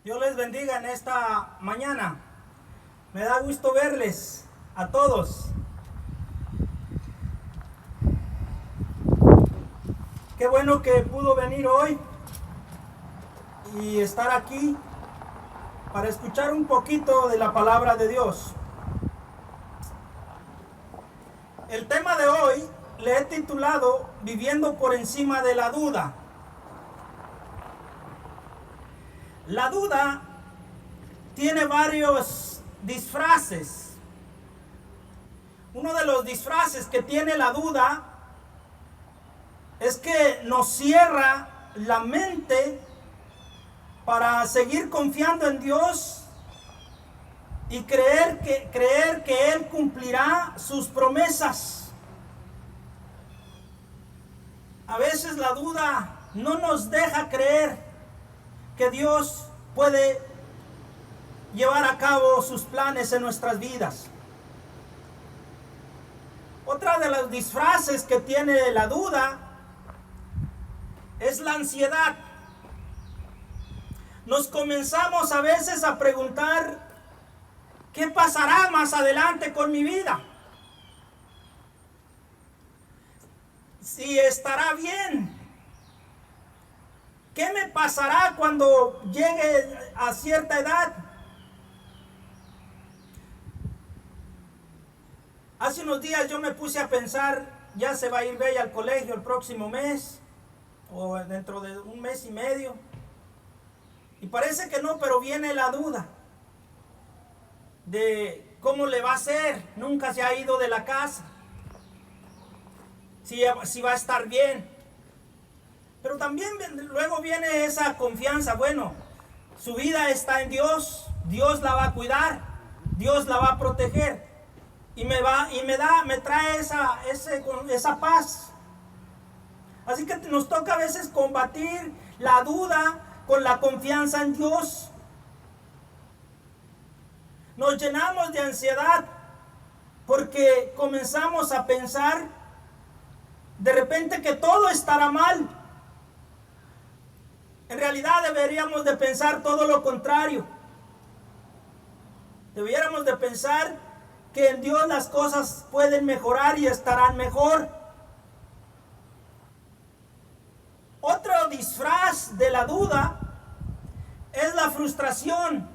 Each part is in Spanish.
Dios les bendiga en esta mañana. Me da gusto verles a todos. Qué bueno que pudo venir hoy y estar aquí para escuchar un poquito de la palabra de Dios. El tema de hoy le he titulado Viviendo por encima de la duda. La duda tiene varios disfraces. Uno de los disfraces que tiene la duda es que nos cierra la mente para seguir confiando en Dios y creer que Él cumplirá sus promesas. A veces la duda no nos deja creer que Dios puede llevar a cabo sus planes en nuestras vidas. Otra de los disfraces que tiene la duda es la ansiedad. Nos comenzamos a veces a preguntar, ¿qué pasará más adelante con mi vida? Si estará bien. ¿Qué me pasará cuando llegue a cierta edad? Hace unos días yo me puse a pensar, ya se va a ir Bella al colegio el próximo mes, o dentro de un mes y medio. Y parece que no, pero viene la duda de cómo le va a hacer. Nunca se ha ido de la casa. Si va a estar bien. Pero también luego viene esa confianza. Bueno, su vida está en Dios. Dios la va a cuidar. Dios la va a proteger. Y me trae esa paz. Así que nos toca a veces combatir la duda con la confianza en Dios. Nos llenamos de ansiedad porque comenzamos a pensar de repente que todo estará mal. En realidad deberíamos de pensar todo lo contrario. Deberíamos de pensar que en Dios las cosas pueden mejorar y estarán mejor. Otro disfraz de la duda es la frustración.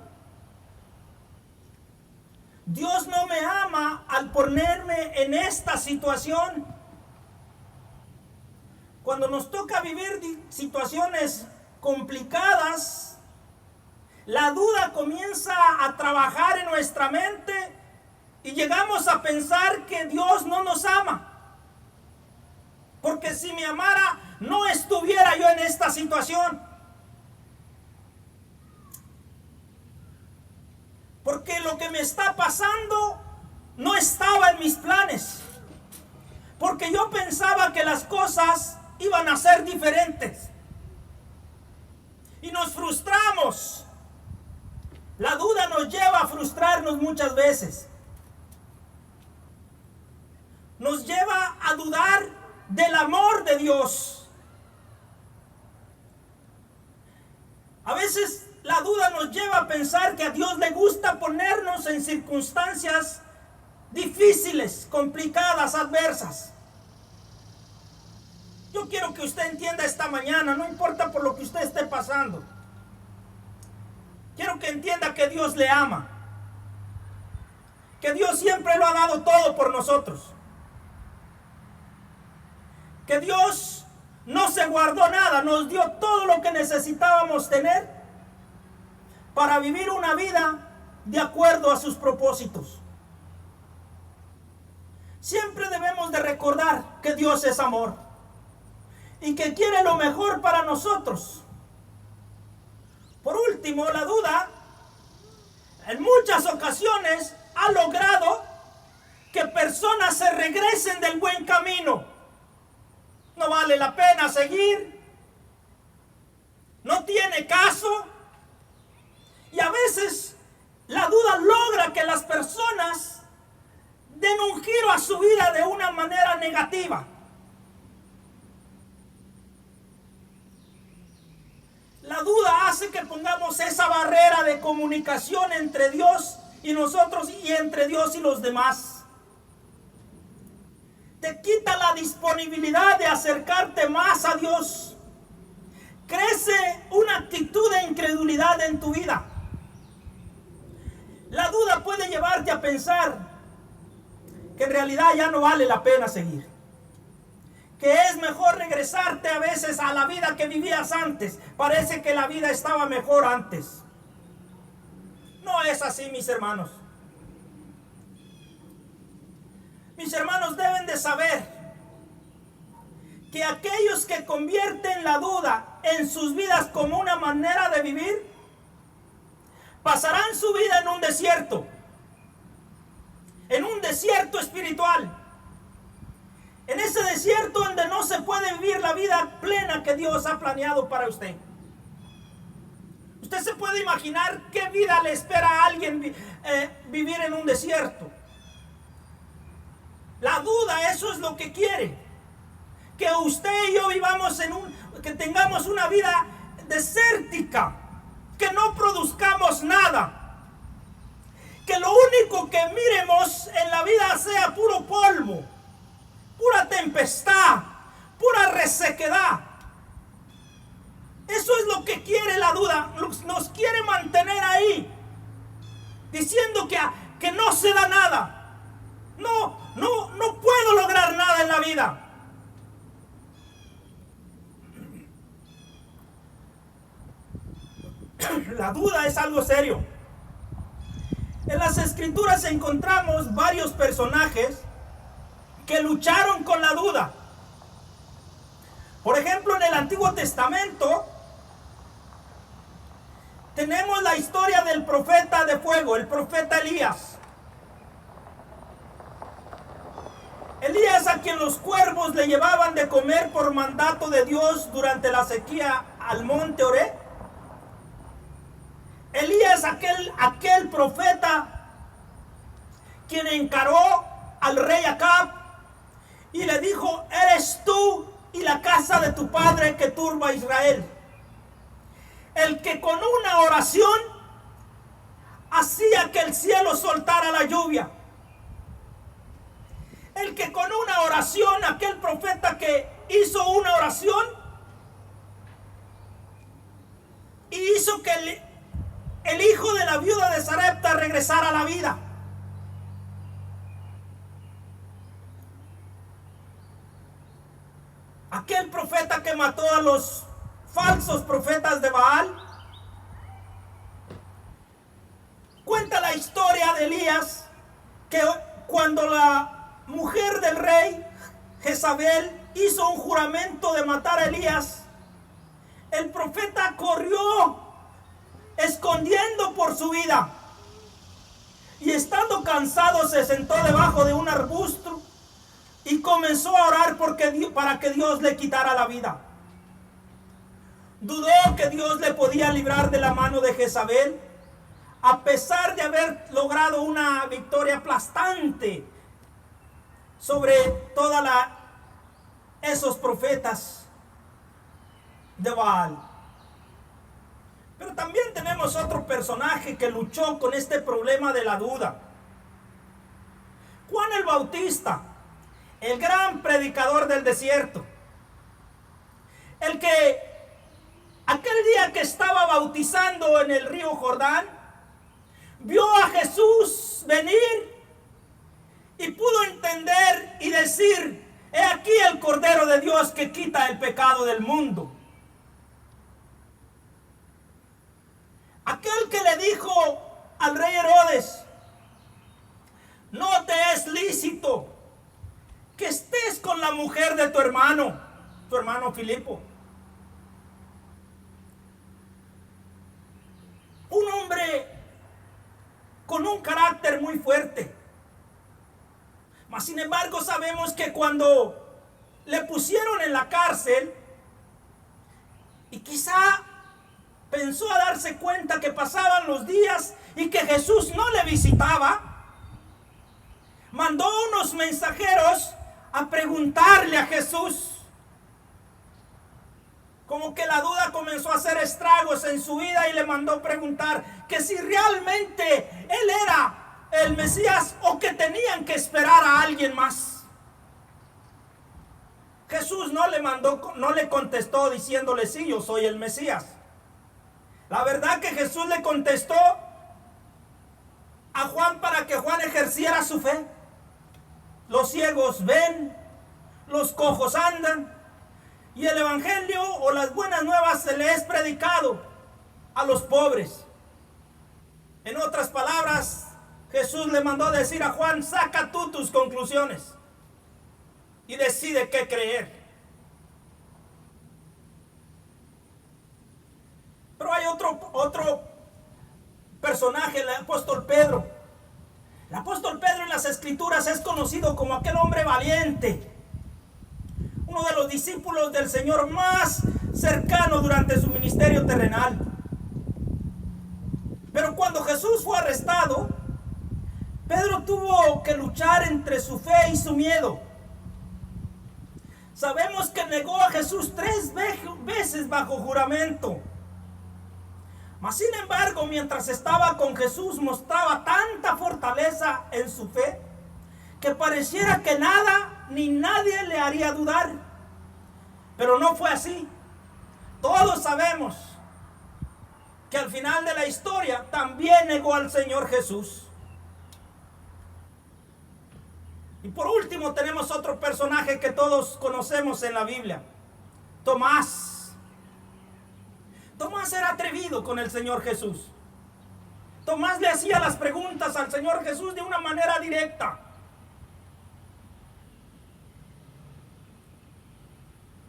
Dios no me ama al ponerme en esta situación. Cuando nos toca vivir situaciones complicadas, la duda comienza a trabajar en nuestra mente y llegamos a pensar que Dios no nos ama. Porque si me amara, no estuviera yo en esta situación. Porque lo que me está pasando no estaba en mis planes. Porque yo pensaba que las cosas iban a ser diferentes. Y nos frustramos. La duda nos lleva a frustrarnos muchas veces. Nos lleva a dudar del amor de Dios. A veces la duda nos lleva a pensar que a Dios le gusta ponernos en circunstancias difíciles, complicadas, adversas. Yo quiero que usted entienda esta mañana, no importa por lo que usted esté pasando. Quiero que entienda que Dios le ama. Que Dios siempre lo ha dado todo por nosotros. Que Dios no se guardó nada, nos dio todo lo que necesitábamos tener para vivir una vida de acuerdo a sus propósitos. Siempre debemos de recordar que Dios es amor y que quiere lo mejor para nosotros. Por último, la duda en muchas ocasiones ha logrado que personas se regresen del buen camino. No vale la pena seguir. No tiene caso. Y a veces la duda logra que las personas den un giro a su vida de una manera negativa. La duda hace hace que pongamos esa barrera de comunicación entre Dios y nosotros y entre Dios y los demás. Te quita la disponibilidad de acercarte más a Dios. Crece una actitud de incredulidad en tu vida. La duda puede llevarte a pensar que en realidad ya no vale la pena seguir. Que es mejor regresarte a veces a la vida que vivías antes. Parece que la vida estaba mejor antes. No es así, mis hermanos. Mis hermanos deben de saber que aquellos que convierten la duda en sus vidas como una manera de vivir, pasarán su vida en un desierto espiritual. En ese desierto donde no se puede vivir la vida plena que Dios ha planeado para usted. Usted se puede imaginar qué vida le espera a alguien vivir en un desierto. La duda, eso es lo que quiere. Que usted y yo vivamos que tengamos una vida desértica. Que no produzcamos nada. Que lo único que miremos en la vida sea puro polvo. Pura tempestad, pura resequedad. Eso es lo que quiere la duda. Nos quiere mantener ahí, diciendo que no se da nada. No puedo lograr nada en la vida. La duda es algo serio. En las Escrituras encontramos varios personajes que lucharon con la duda. Por ejemplo, en el Antiguo Testamento tenemos la historia del profeta de fuego, el profeta Elías. Elías, a quien los cuervos le llevaban de comer por mandato de Dios durante la sequía al monte Oré. Elías, aquel profeta quien encaró al rey Acab y le dijo: eres tú y la casa de tu padre que turba a Israel. El que con una oración hacía que el cielo soltara la lluvia. El que con una oración, aquel profeta que hizo una oración y hizo que el hijo de la viuda de Sarepta regresara a la vida. Aquel profeta que mató a los falsos profetas de Baal. Cuenta la historia de Elías que cuando la mujer del rey Jezabel hizo un juramento de matar a Elías, el profeta corrió escondiendo por su vida y estando cansado se sentó debajo de un arbusto y comenzó a orar para que Dios le quitara la vida. Dudó que Dios le podía librar de la mano de Jezabel, a pesar de haber logrado una victoria aplastante sobre esos profetas de Baal. Pero también tenemos otro personaje que luchó con este problema de la duda. Juan el Bautista, el gran predicador del desierto. El que aquel día que estaba bautizando en el río Jordán, vio a Jesús venir y pudo entender y decir: he aquí el Cordero de Dios que quita el pecado del mundo. Aquel que le dijo al rey Herodes: no te es lícito que estés con la mujer de tu hermano Filipo. Un hombre con un carácter muy fuerte. Mas sin embargo sabemos que cuando le pusieron en la cárcel, y quizá pensó a darse cuenta que pasaban los días y que Jesús no le visitaba, mandó unos mensajeros a preguntarle a Jesús: como que la duda comenzó a hacer estragos en su vida y le mandó preguntar que si realmente él era el Mesías o que tenían que esperar a alguien más. Jesús no le contestó diciéndole: sí, yo soy el Mesías. La verdad que Jesús le contestó a Juan para que Juan ejerciera su fe. Los ciegos ven, los cojos andan, y el evangelio o las buenas nuevas se le es predicado a los pobres. En otras palabras, Jesús le mandó decir a Juan: saca tú tus conclusiones y decide qué creer. Pero hay otro personaje, el apóstol Pedro. El apóstol Pedro en las escrituras es conocido como aquel hombre valiente, uno de los discípulos del Señor más cercano durante su ministerio terrenal. Pero cuando Jesús fue arrestado, Pedro tuvo que luchar entre su fe y su miedo. Sabemos que negó a Jesús 3 veces bajo juramento. Mas sin embargo, mientras estaba con Jesús, mostraba tanta fortaleza en su fe que pareciera que nada ni nadie le haría dudar. Pero no fue así. Todos sabemos que al final de la historia también negó al Señor Jesús. Y por último tenemos otro personaje que todos conocemos en la Biblia: Tomás. Tomás era atrevido con el Señor Jesús. Tomás le hacía las preguntas al Señor Jesús de una manera directa.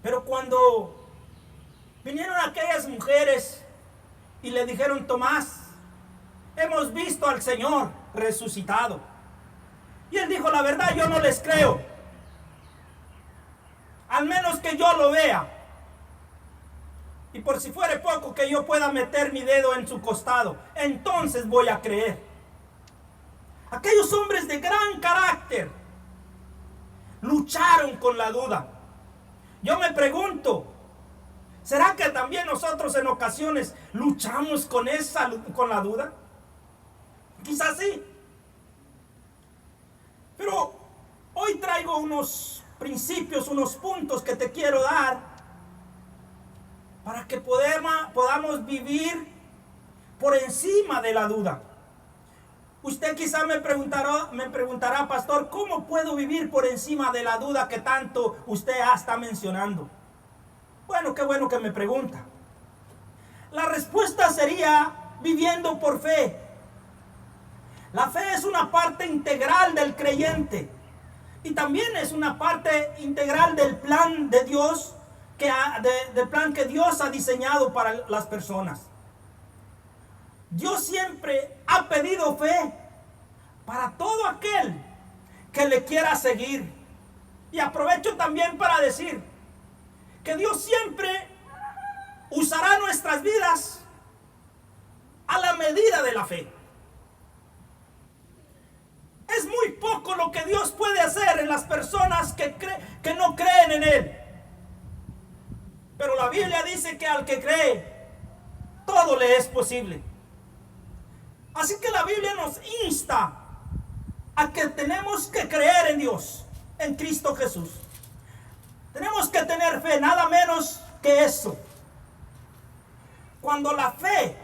Pero cuando vinieron aquellas mujeres y le dijeron: Tomás, hemos visto al Señor resucitado. Y él dijo: la verdad, yo no les creo. Al menos que yo lo vea. Y por si fuere poco, que yo pueda meter mi dedo en su costado, entonces voy a creer. Aquellos hombres de gran carácter lucharon con la duda. Yo me pregunto, ¿será que también nosotros en ocasiones luchamos con la duda? Quizás sí. Pero hoy traigo unos principios, unos puntos que te quiero dar para que podamos vivir por encima de la duda. Usted quizá me preguntará: pastor, ¿cómo puedo vivir por encima de la duda que tanto usted está mencionando? Bueno, qué bueno que me pregunta. La respuesta sería viviendo por fe. La fe es una parte integral del creyente y también es una parte integral del plan de Dios, del plan que Dios ha diseñado para las personas. Dios siempre ha pedido fe para todo aquel que le quiera seguir. Y aprovecho también para decir que Dios siempre usará nuestras vidas a la medida de la fe. Es muy poco lo que Dios puede hacer en las personas que no creen en Él. Pero la Biblia dice que al que cree, todo le es posible. Así que la Biblia nos insta a que tenemos que creer en Dios, en Cristo Jesús. Tenemos que tener fe, nada menos que eso. Cuando la fe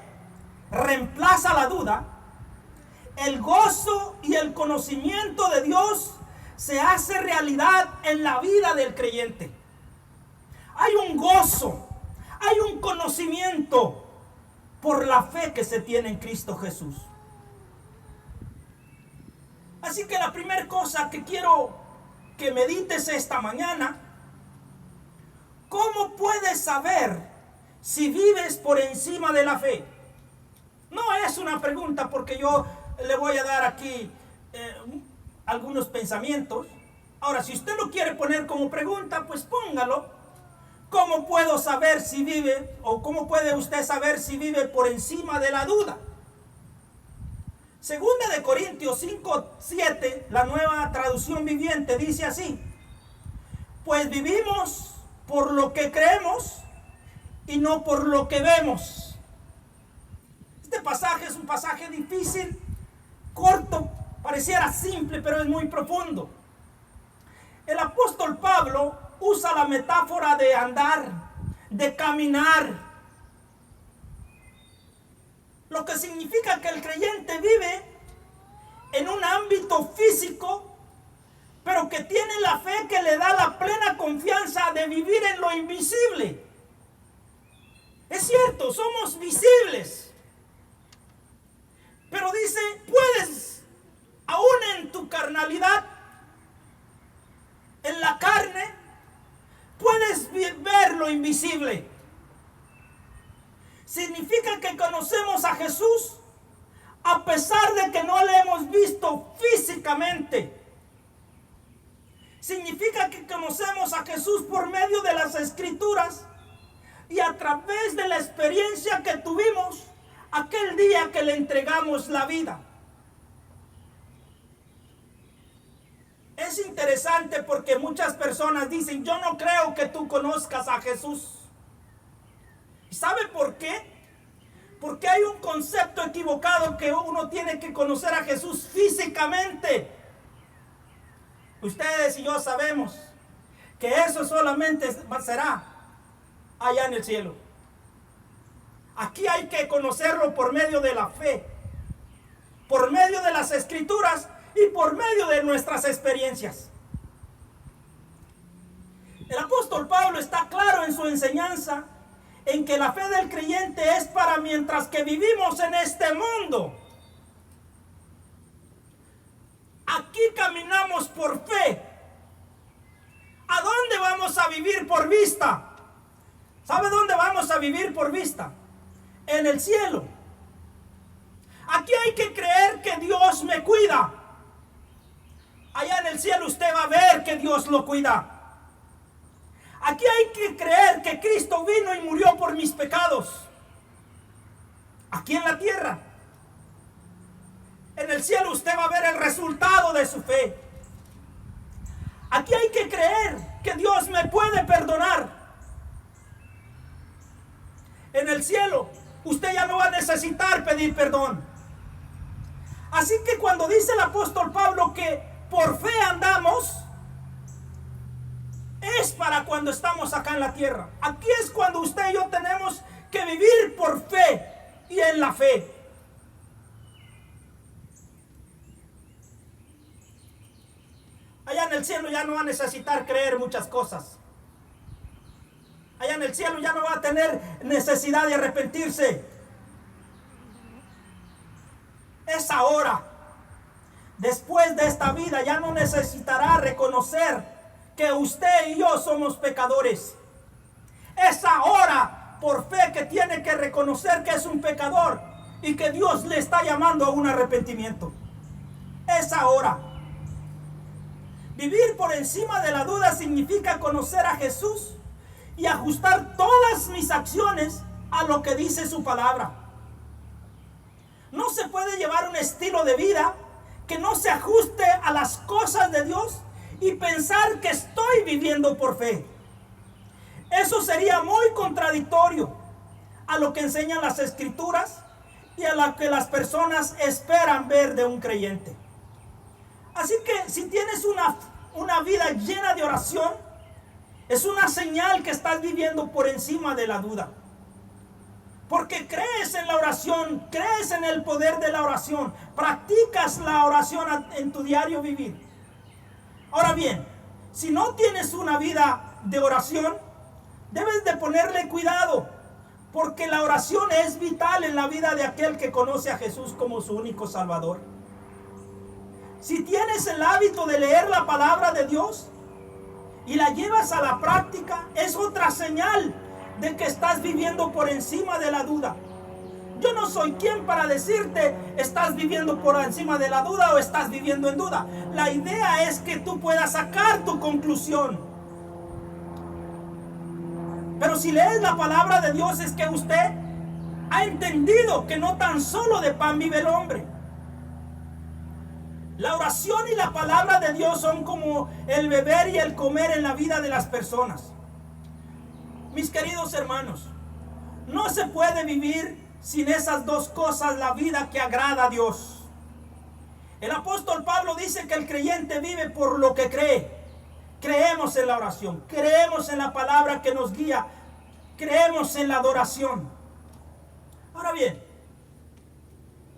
reemplaza la duda, el gozo y el conocimiento de Dios se hace realidad en la vida del creyente. Hay un gozo, hay un conocimiento por la fe que se tiene en Cristo Jesús. Así que la primera cosa que quiero que medites esta mañana: ¿cómo puedes saber si vives por encima de la fe? No es una pregunta porque yo le voy a dar aquí algunos pensamientos. Ahora, si usted lo quiere poner como pregunta, pues póngalo. ¿Cómo puedo saber si vive, o cómo puede usted saber si vive por encima de la duda? Segunda de Corintios 5:7, la Nueva Traducción Viviente, dice así: pues vivimos por lo que creemos y no por lo que vemos. Este pasaje es un pasaje difícil, corto, pareciera simple, pero es muy profundo. El apóstol Pablo usa la metáfora de andar, de caminar, lo que significa que el creyente vive en un ámbito físico, pero que tiene la fe que le da la plena confianza de vivir en lo invisible. Es cierto, somos visibles, pero dice, puedes, aún en tu carnalidad, en la carne, puedes ver lo invisible. Significa que conocemos a Jesús a pesar de que no le hemos visto físicamente. Significa que conocemos a Jesús por medio de las Escrituras y a través de la experiencia que tuvimos aquel día que le entregamos la vida. Es interesante porque muchas personas dicen, yo no creo que tú conozcas a Jesús. ¿Y sabe por qué? Porque hay un concepto equivocado que uno tiene que conocer a Jesús físicamente. Ustedes y yo sabemos que eso solamente será allá en el cielo. Aquí hay que conocerlo por medio de la fe, por medio de las Escrituras y por medio de nuestras experiencias. El apóstol Pablo está claro en su enseñanza en que la fe del creyente es para mientras que vivimos en este mundo. Aquí caminamos por fe. ¿A dónde vamos a vivir por vista? ¿Sabe dónde vamos a vivir por vista? En el cielo. Aquí hay que creer que Dios me cuida. Allá en el cielo usted va a ver que Dios lo cuida. Aquí hay que creer que Cristo vino y murió por mis pecados. Aquí en la tierra. En el cielo usted va a ver el resultado de su fe. Aquí hay que creer que Dios me puede perdonar. En el cielo usted ya no va a necesitar pedir perdón. Así que cuando dice el apóstol Pablo que por fe andamos, es para cuando estamos acá en la tierra. Aquí es cuando usted y yo tenemos que vivir por fe y en la fe. Allá en el cielo ya no va a necesitar creer muchas cosas. Allá en el cielo ya no va a tener necesidad de arrepentirse. Es ahora. Después de esta vida ya no necesitará reconocer que usted y yo somos pecadores. Es ahora por fe que tiene que reconocer que es un pecador y que Dios le está llamando a un arrepentimiento. Es ahora. Vivir por encima de la duda significa conocer a Jesús y ajustar todas mis acciones a lo que dice su palabra. No se puede llevar un estilo de vida que no se ajuste a las cosas de Dios y pensar que estoy viviendo por fe. Eso sería muy contradictorio a lo que enseñan las Escrituras y a lo que las personas esperan ver de un creyente. Así que si tienes una vida llena de oración, es una señal que estás viviendo por encima de la duda. Porque crees en la oración, crees en el poder de la oración, practicas la oración en tu diario vivir. Ahora bien, si no tienes una vida de oración, debes de ponerle cuidado, porque la oración es vital en la vida de aquel que conoce a Jesús como su único Salvador. Si tienes el hábito de leer la palabra de Dios y la llevas a la práctica, es otra señal de que estás viviendo por encima de la duda. Yo no soy quien para decirte estás viviendo por encima de la duda o estás viviendo en duda. La idea es que tú puedas sacar tu conclusión. Pero si lees la palabra de Dios es que usted ha entendido que no tan solo de pan vive el hombre. La oración y la palabra de Dios son como el beber y el comer en la vida de las personas. Mis queridos hermanos, no se puede vivir sin esas dos cosas la vida que agrada a Dios. El apóstol Pablo dice que el creyente vive por lo que cree. Creemos en la oración, creemos en la palabra que nos guía, creemos en la adoración. Ahora bien,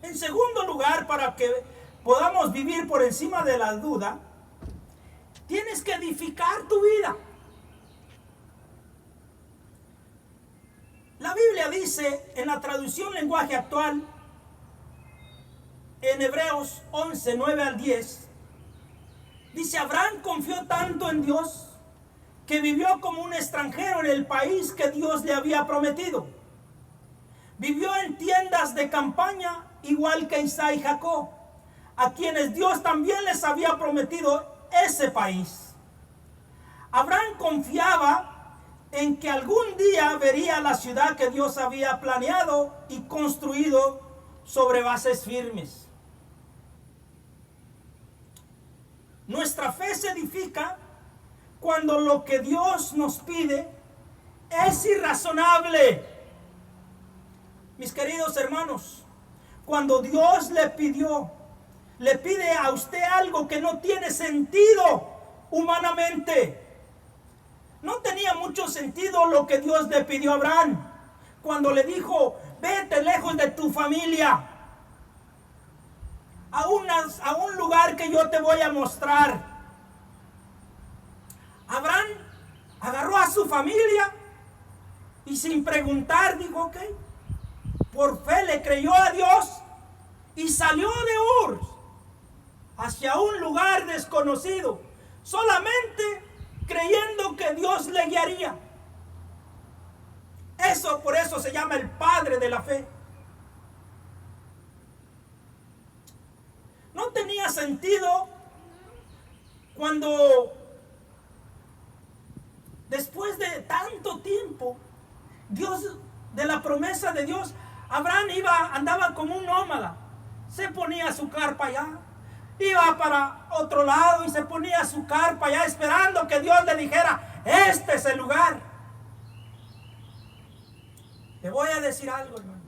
en segundo lugar, para que podamos vivir por encima de la duda, tienes que edificar tu vida. La Biblia dice en la traducción lenguaje actual, en Hebreos 11, 9 al 10, dice: Abraham confió tanto en Dios que vivió como un extranjero en el país que Dios le había prometido. Vivió en tiendas de campaña igual que Isaac y Jacob, a quienes Dios también les había prometido ese país. Abraham confiaba en que algún día vería la ciudad que Dios había planeado y construido sobre bases firmes. Nuestra fe se edifica cuando lo que Dios nos pide es irrazonable. Mis queridos hermanos, cuando Dios le pide a usted algo que no tiene sentido humanamente. No tenía mucho sentido lo que Dios le pidió a Abraham cuando le dijo: vete lejos de tu familia a un lugar que yo te voy a mostrar. Abraham agarró a su familia y sin preguntar dijo: ok. Por fe le creyó a Dios y salió de Ur hacia un lugar desconocido, solamente creyendo que Dios le guiaría. Por eso se llama el padre de la fe. No tenía sentido cuando, después de tanto tiempo, de la promesa de Dios, Abraham andaba como un nómada. Se ponía su carpa allá, iba para otro lado y se ponía su carpa allá, esperando que Dios le dijera: este es el lugar. Le voy a decir algo, hermanos.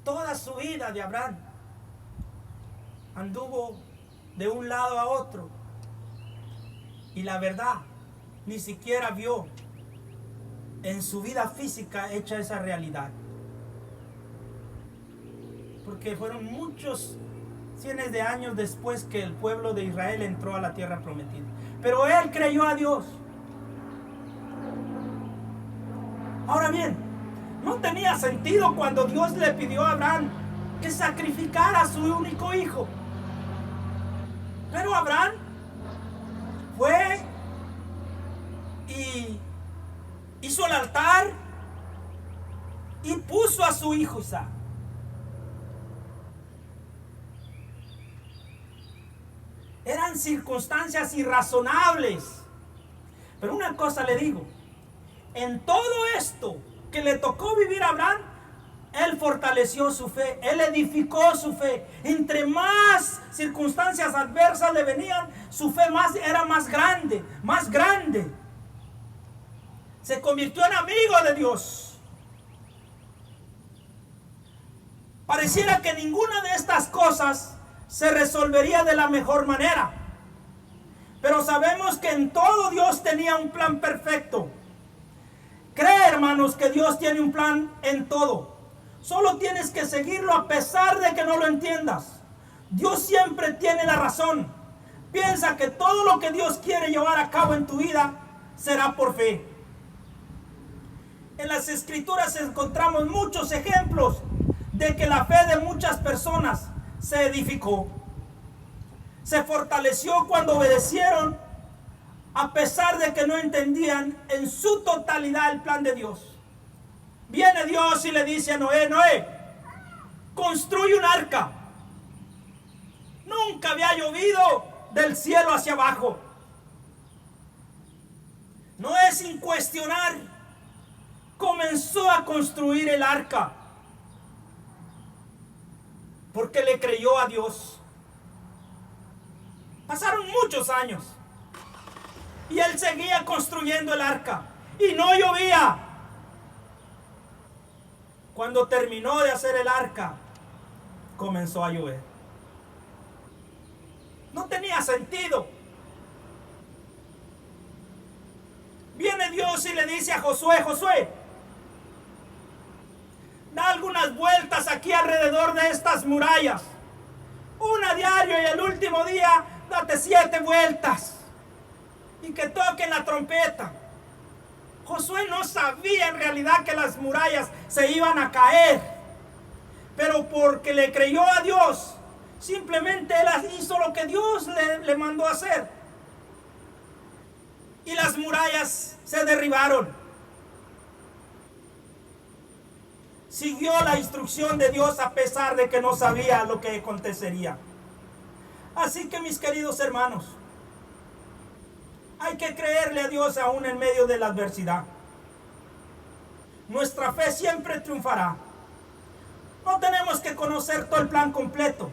Toda su vida de Abraham anduvo de un lado a otro, y la verdad, ni siquiera vio en su vida física hecha esa realidad, porque fueron muchos cientos de años después que el pueblo de Israel entró a la tierra prometida. Pero él creyó a Dios. Ahora bien, no tenía sentido cuando Dios le pidió a Abraham que sacrificara a su único hijo. Pero Abraham fue y hizo el altar y puso a su hijo Isaac. Eran circunstancias irrazonables. Pero una cosa le digo: en todo esto que le tocó vivir a Abraham, él fortaleció su fe, él edificó su fe. Entre más circunstancias adversas le venían, su fe era más grande, más grande. Se convirtió en amigo de Dios. Pareciera que ninguna de estas cosas se resolvería de la mejor manera, pero sabemos que en todo Dios tenía un plan perfecto. Cree, hermanos, que Dios tiene un plan en todo. Solo tienes que seguirlo a pesar de que no lo entiendas. Dios siempre tiene la razón. Piensa que todo lo que Dios quiere llevar a cabo en tu vida será por fe. En las Escrituras encontramos muchos ejemplos de que la fe de muchas personas se edificó, se fortaleció cuando obedecieron, a pesar de que no entendían en su totalidad el plan de Dios. Viene Dios y le dice a Noé: Noé, construye un arca. Nunca había llovido del cielo hacia abajo. Noé, sin cuestionar, comenzó a construir el arca, porque le creyó a Dios. Pasaron muchos años y él seguía construyendo el arca y no llovía. Cuando terminó de hacer el arca, comenzó a llover. No tenía sentido. Viene Dios y le dice a Josué: Josué, da algunas vueltas aquí alrededor de estas murallas. Una diario, y el último día date 7 vueltas. Y que toquen la trompeta. Josué no sabía en realidad que las murallas se iban a caer. Pero porque le creyó a Dios, simplemente él hizo lo que Dios le mandó hacer. Y las murallas se derribaron. Siguió la instrucción de Dios a pesar de que no sabía lo que acontecería. Así que, mis queridos hermanos, hay que creerle a Dios aún en medio de la adversidad. Nuestra fe siempre triunfará. No tenemos que conocer todo el plan completo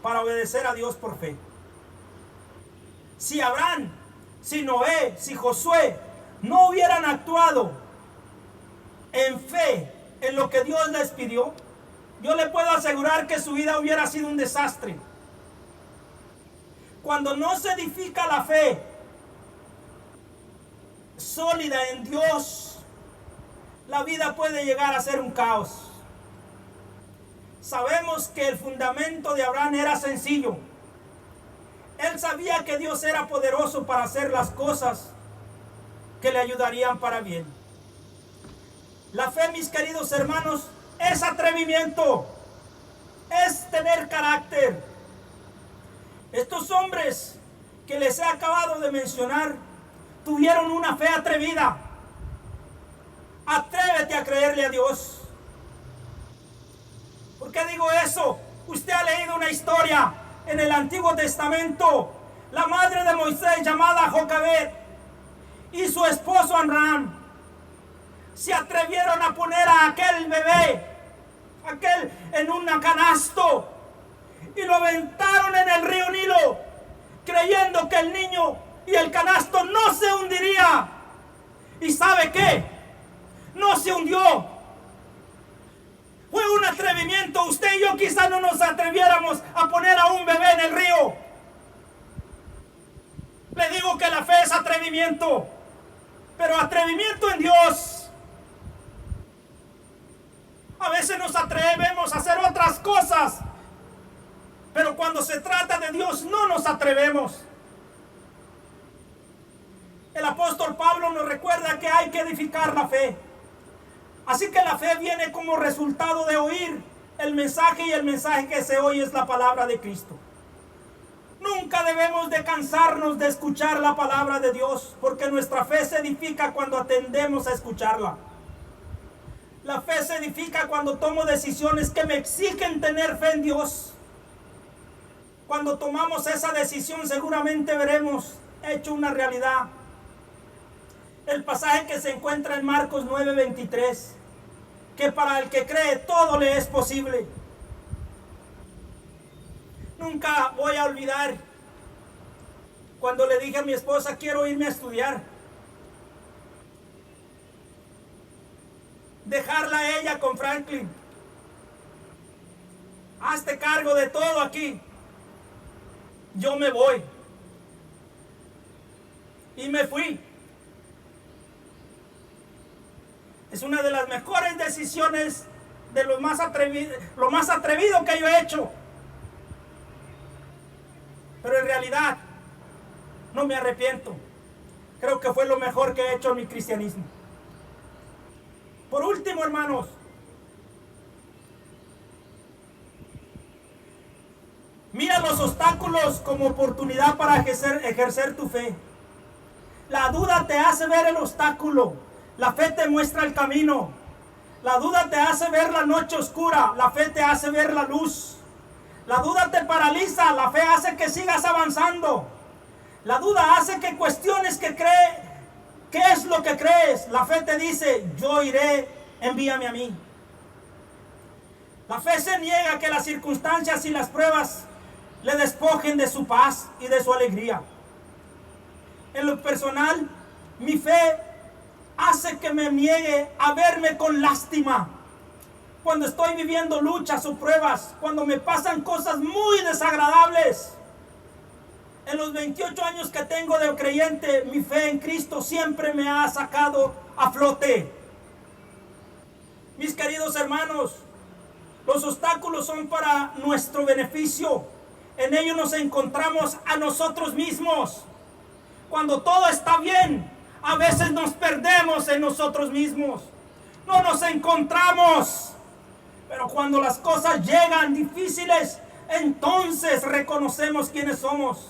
para obedecer a Dios por fe. Si Abraham, si Noé, si Josué no hubieran actuado en fe en lo que Dios les pidió, yo le puedo asegurar que su vida hubiera sido un desastre. Cuando no se edifica la fe sólida en Dios, la vida puede llegar a ser un caos. Sabemos que el fundamento de Abraham era sencillo. Él sabía que Dios era poderoso para hacer las cosas que le ayudarían para bien. La fe, mis queridos hermanos, es atrevimiento, es tener carácter. Estos hombres que les he acabado de mencionar tuvieron una fe atrevida. Atrévete a creerle a Dios. ¿Por qué digo eso? Usted ha leído una historia en el Antiguo Testamento. La madre de Moisés, llamada Jocabed, y su esposo Amram se atrevieron a poner a aquel bebé, en un canasto, y lo aventaron en el río Nilo, creyendo que el niño y el canasto no se hundiría. ¿Y sabe qué? No se hundió. Fue un atrevimiento. Usted y yo quizás no nos atreviéramos a poner a un bebé en el río. Le digo que la fe es atrevimiento, pero atrevimiento en Dios. A veces nos atrevemos a hacer otras cosas, pero cuando se trata de Dios no nos atrevemos. El apóstol Pablo nos recuerda que hay que edificar la fe. Así que la fe viene como resultado de oír el mensaje, y el mensaje que se oye es la palabra de Cristo. Nunca debemos de cansarnos de escuchar la palabra de Dios, porque nuestra fe se edifica cuando atendemos a escucharla. La fe se edifica cuando tomo decisiones que me exigen tener fe en Dios. Cuando tomamos esa decisión, seguramente veremos hecho una realidad el pasaje que se encuentra en Marcos 9:23, que para el que cree todo le es posible. Nunca voy a olvidar cuando le dije a mi esposa: quiero irme a estudiar, dejarla a ella con Franklin. Hazte cargo de todo aquí, yo me voy. Y me fui. Es una de las mejores decisiones, de lo más atrevido que yo he hecho. Pero en realidad no me arrepiento. Creo que fue lo mejor que he hecho en mi cristianismo. Por último, hermanos, mira los obstáculos como oportunidad para ejercer tu fe. La duda te hace ver el obstáculo, la fe te muestra el camino. La duda te hace ver la noche oscura, la fe te hace ver la luz. La duda te paraliza, la fe hace que sigas avanzando. La duda hace que cuestiones qué es lo que crees. La fe te dice: yo iré, envíame a mí. La fe se niega a que las circunstancias y las pruebas le despojen de su paz y de su alegría. En lo personal, mi fe hace que me niegue a verme con lástima cuando estoy viviendo luchas o pruebas, cuando me pasan cosas muy desagradables. En los 28 años que tengo de creyente, mi fe en Cristo siempre me ha sacado a flote. Mis queridos hermanos, los obstáculos son para nuestro beneficio. En ellos nos encontramos a nosotros mismos. Cuando todo está bien, a veces nos perdemos en nosotros mismos. No nos encontramos. Pero cuando las cosas llegan difíciles, entonces reconocemos quiénes somos.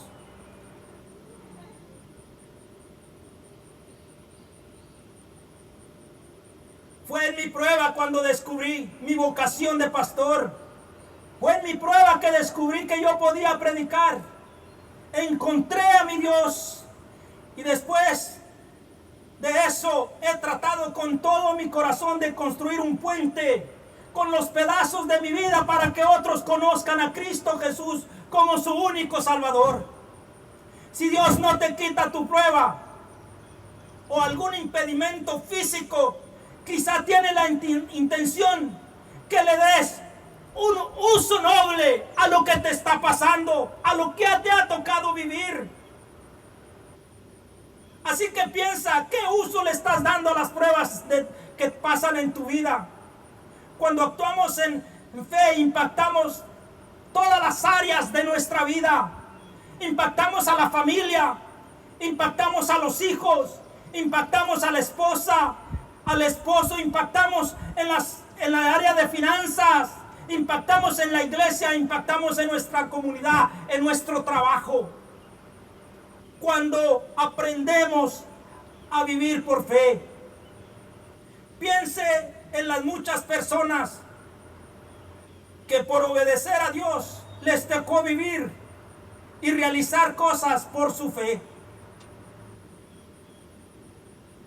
Fue en mi prueba cuando descubrí mi vocación de pastor. Fue en mi prueba que descubrí que yo podía predicar. Encontré a mi Dios. Y después de eso he tratado con todo mi corazón de construir un puente con los pedazos de mi vida para que otros conozcan a Cristo Jesús como su único Salvador. Si Dios no te quita tu prueba o algún impedimento físico, quizá tiene la intención que le des un uso noble a lo que te está pasando, a lo que te ha tocado vivir. Así que piensa, ¿qué uso le estás dando a las pruebas que pasan en tu vida? Cuando actuamos en fe, impactamos todas las áreas de nuestra vida. Impactamos a la familia, impactamos a los hijos, impactamos a la esposa, al esposo, impactamos en la área de finanzas, impactamos en la iglesia, impactamos en nuestra comunidad, en nuestro trabajo. Cuando aprendemos a vivir por fe, piense en las muchas personas que por obedecer a Dios les tocó vivir y realizar cosas por su fe.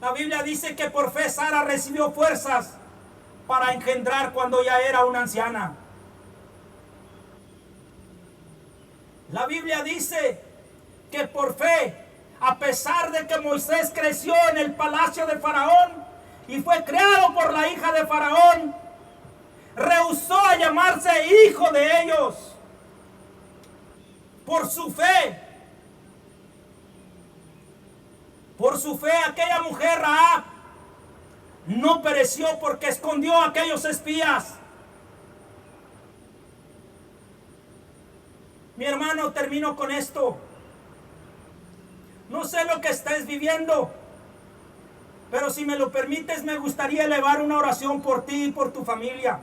La Biblia dice que por fe Sara recibió fuerzas para engendrar cuando ya era una anciana. La Biblia dice que por fe, a pesar de que Moisés creció en el palacio de Faraón y fue criado por la hija de Faraón, rehusó a llamarse hijo de ellos. Por su fe, aquella mujer Rahab no pereció porque escondió a aquellos espías. Mi hermano, termino con esto. No sé lo que estés viviendo, pero si me lo permites, me gustaría elevar una oración por ti y por tu familia.